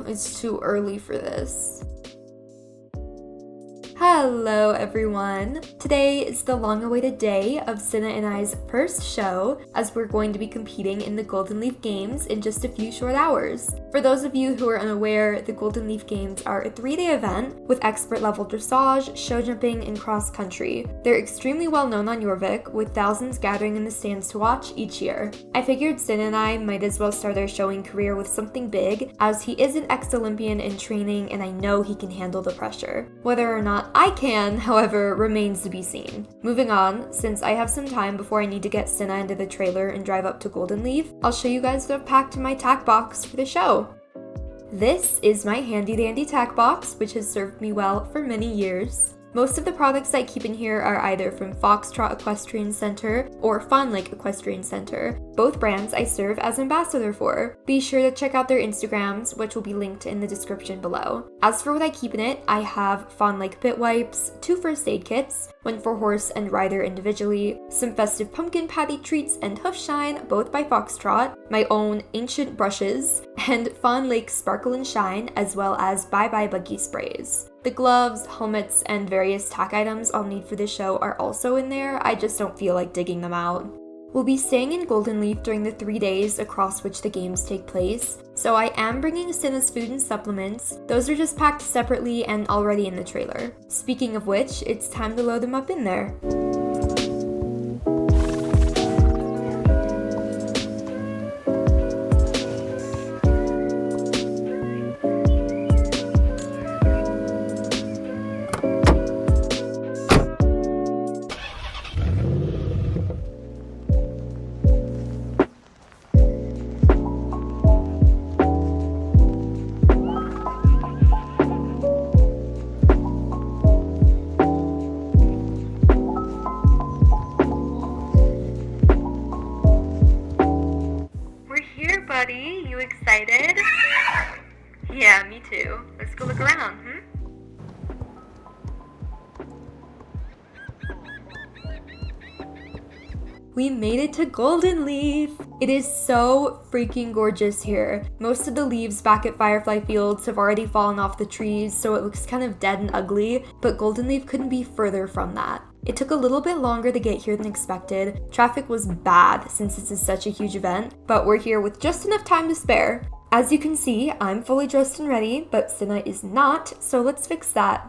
it's too early for this. Hello everyone! Today is the long-awaited day of Cinna and I's first show, as we're going to be competing in the Goldenleaf Games in just a few short hours. For those of you who are unaware, the Goldenleaf Games are a 3-day event with expert-level dressage, show jumping, and cross-country. They're extremely well known on Jorvik, with thousands gathering in the stands to watch each year. I figured Cinna and I might as well start our showing career with something big, as he is an ex-Olympian in training and I know he can handle the pressure. Whether or not I can, however, remains to be seen. Moving on, since I have some time before I need to get Cinna into the trailer and drive up to Goldenleaf, I'll show you guys what I've packed in my tack box for the show. This is my handy dandy tack box, which has served me well for many years. Most of the products I keep in here are either from Foxtrot Equestrian Center or Fond Lake Equestrian Center, both brands I serve as ambassador for. Be sure to check out their Instagrams, which will be linked in the description below. As for what I keep in it, I have Fond Lake bit wipes, 2 first aid kits, one for horse and rider individually, some festive pumpkin patty treats and hoof shine, both by Foxtrot, my own ancient brushes, and Fond Lake Sparkle and Shine, as well as Bye Bye Buggy sprays. The gloves, helmets, and various tack items I'll need for this show are also in there, I just don't feel like digging them out. We'll be staying in Goldenleaf during the 3 days across which the games take place, so I am bringing Cinna's food and supplements. Those are just packed separately and already in the trailer. Speaking of which, it's time to load them up in there. Buddy, you excited? Yeah, me too. Let's go look around, We made it to Goldenleaf! It is so freaking gorgeous here. Most of the leaves back at Firefly Fields have already fallen off the trees, so it looks kind of dead and ugly, but Goldenleaf couldn't be further from that. It took a little bit longer to get here than expected. Traffic was bad since this is such a huge event, but we're here with just enough time to spare. As you can see, I'm fully dressed and ready, but Cinna is not, so let's fix that.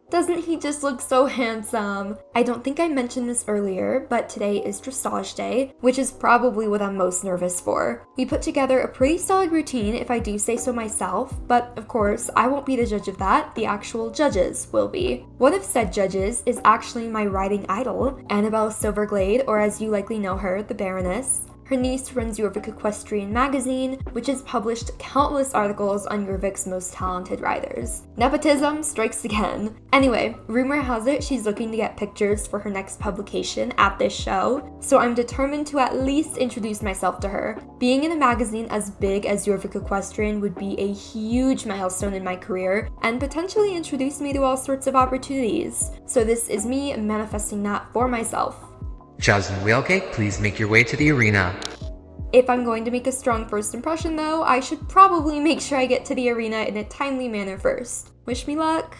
Doesn't he just look so handsome? I don't think I mentioned this earlier, but today is Dressage Day, which is probably what I'm most nervous for. We put together a pretty solid routine if I do say so myself, but of course, I won't be the judge of that, the actual judges will be. One of said judges is actually my riding idol, Annabelle Silverglade, or as you likely know her, the Baroness. Her niece runs Jorvik Equestrian magazine, which has published countless articles on Jorvik's most talented riders. Nepotism strikes again. Anyway, rumor has it she's looking to get pictures for her next publication at this show, so I'm determined to at least introduce myself to her. Being in a magazine as big as Jorvik Equestrian would be a huge milestone in my career, and potentially introduce me to all sorts of opportunities. So this is me manifesting that for myself. Jasmine Wheelcake, please make your way to the arena. If I'm going to make a strong first impression though, I should probably make sure I get to the arena in a timely manner first. Wish me luck!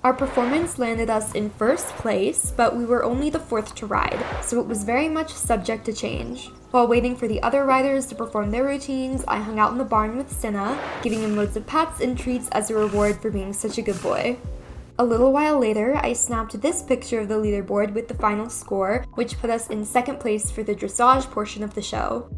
Our performance landed us in first place, but we were only the fourth to ride, so it was very much subject to change. While waiting for the other riders to perform their routines, I hung out in the barn with Cinna, giving him loads of pets and treats as a reward for being such a good boy. A little while later, I snapped this picture of the leaderboard with the final score, which put us in second place for the dressage portion of the show.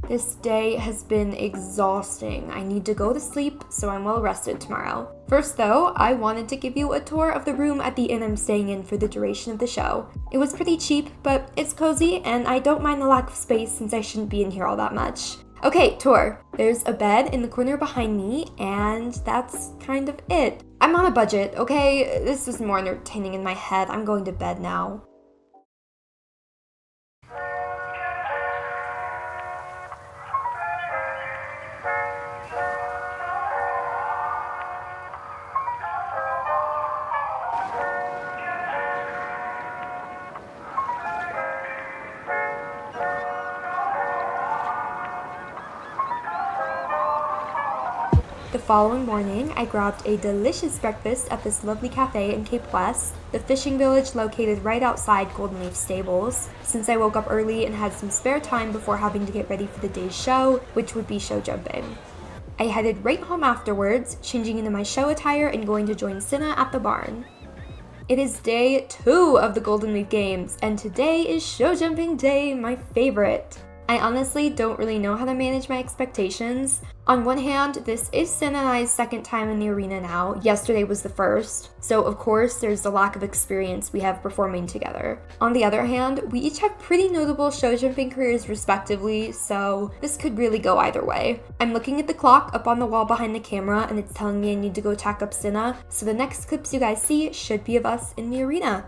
This day has been exhausting. I need to go to sleep, so I'm well rested tomorrow. First though, I wanted to give you a tour of the room at the inn I'm staying in for the duration of the show. It was pretty cheap, but it's cozy, and I don't mind the lack of space since I shouldn't be in here all that much. Okay, tour. There's a bed in the corner behind me, and that's kind of it. I'm on a budget, okay? This was more entertaining in my head. I'm going to bed now. The following morning, I grabbed a delicious breakfast at this lovely cafe in Cape West, the fishing village located right outside Goldenleaf stables, since I woke up early and had some spare time before having to get ready for the day's show, which would be show jumping. I headed right home afterwards, changing into my show attire and going to join Cinna at the barn. It is day 2 of the Goldenleaf Games, and today is show jumping day, my favorite. I honestly don't really know how to manage my expectations. On one hand, this is Cinna and I's second time in the arena now. Yesterday was the first, so of course there's the lack of experience we have performing together. On the other hand, we each have pretty notable show jumping careers respectively, so this could really go either way. I'm looking at the clock up on the wall behind the camera and it's telling me I need to go tack up Cinna, so the next clips you guys see should be of us in the arena.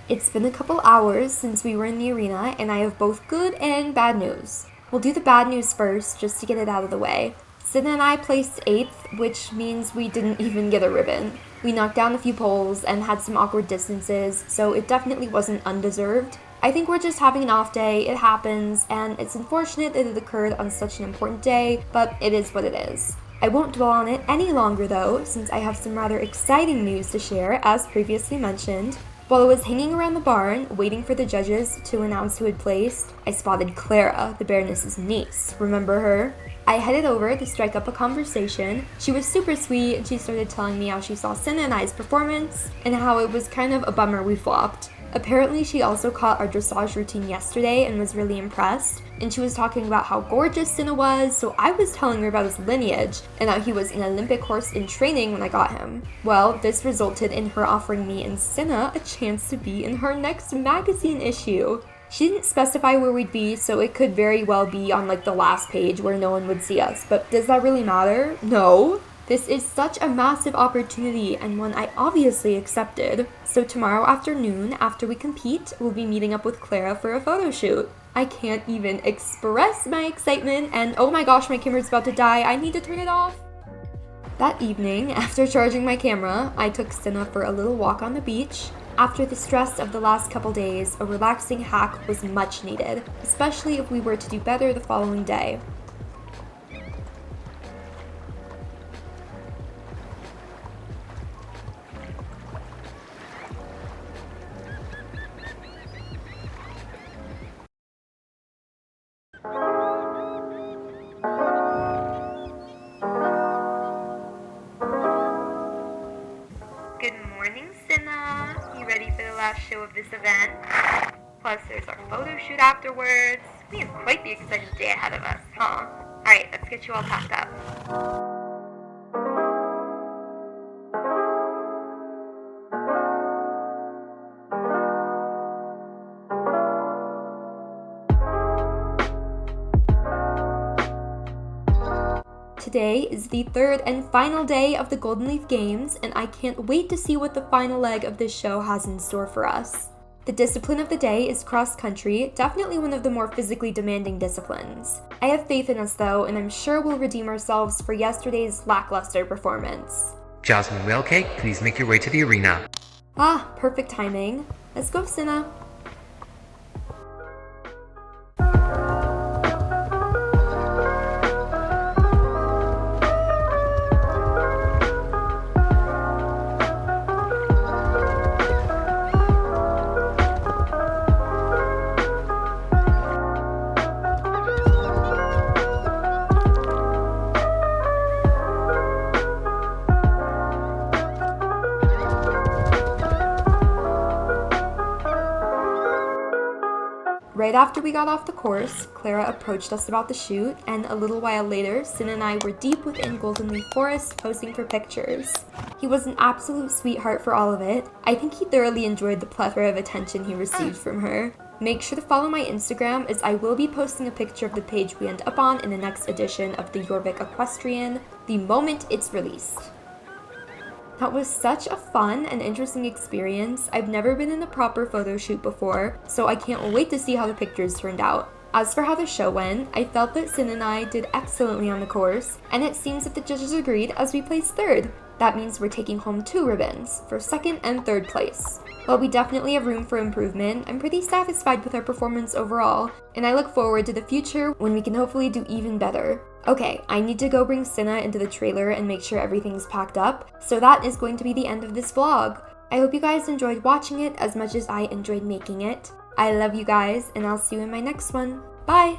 It's been a couple hours since we were in the arena, and I have both good and bad news. We'll do the bad news first, just to get it out of the way. Cinna and I placed 8th, which means we didn't even get a ribbon. We knocked down a few poles and had some awkward distances, so it definitely wasn't undeserved. I think we're just having an off day, it happens, and it's unfortunate that it occurred on such an important day, but it is what it is. I won't dwell on it any longer though, since I have some rather exciting news to share, as previously mentioned. While I was hanging around the barn, waiting for the judges to announce who had placed, I spotted Clara, the Baroness's niece. Remember her? I headed over to strike up a conversation. She was super sweet, and she started telling me how she saw Cinna and I's performance, and how it was kind of a bummer we flopped. Apparently, she also caught our dressage routine yesterday and was really impressed, and she was talking about how gorgeous Cinna was, so I was telling her about his lineage, and how he was an Olympic horse in training when I got him. Well, this resulted in her offering me and Cinna a chance to be in her next magazine issue. She didn't specify where we'd be, so it could very well be on like the last page where no one would see us, but does that really matter? No. This is such a massive opportunity and one I obviously accepted. So tomorrow afternoon, after we compete, we'll be meeting up with Clara for a photo shoot. I can't even express my excitement, and oh my gosh, my camera's about to die, I need to turn it off. That evening, after charging my camera, I took Cinna for a little walk on the beach. After the stress of the last couple days, a relaxing hack was much needed, especially if we were to do better the following day. Good morning, Cinna. You ready for the last show of this event? Plus, there's our photo shoot afterwards. We have quite the exciting day ahead of us, huh? Alright, let's get you all packed up. Today is the third and final day of the Goldenleaf Games, and I can't wait to see what the final leg of this show has in store for us. The discipline of the day is cross country, definitely one of the more physically demanding disciplines. I have faith in us though, and I'm sure we'll redeem ourselves for yesterday's lackluster performance. Jasmine Whalecake, please make your way to the arena. Ah, perfect timing. Let's go, Cinna. Right after we got off the course, Clara approached us about the shoot, and a little while later, Cinna and I were deep within Goldenleaf Forest posing for pictures. He was an absolute sweetheart for all of it. I think he thoroughly enjoyed the plethora of attention he received from her. Make sure to follow my Instagram, as I will be posting a picture of the page we end up on in the next edition of the Jorvik Equestrian, the moment it's released. That was such a fun and interesting experience. I've never been in a proper photo shoot before, so I can't wait to see how the pictures turned out. As for how the show went, I felt that Cinna and I did excellently on the course, and it seems that the judges agreed as we placed third. That means we're taking home 2 ribbons, for second and third place. While we definitely have room for improvement, I'm pretty satisfied with our performance overall, and I look forward to the future when we can hopefully do even better. Okay, I need to go bring Cinna into the trailer and make sure everything's packed up, so that is going to be the end of this vlog. I hope you guys enjoyed watching it as much as I enjoyed making it. I love you guys, and I'll see you in my next one. Bye!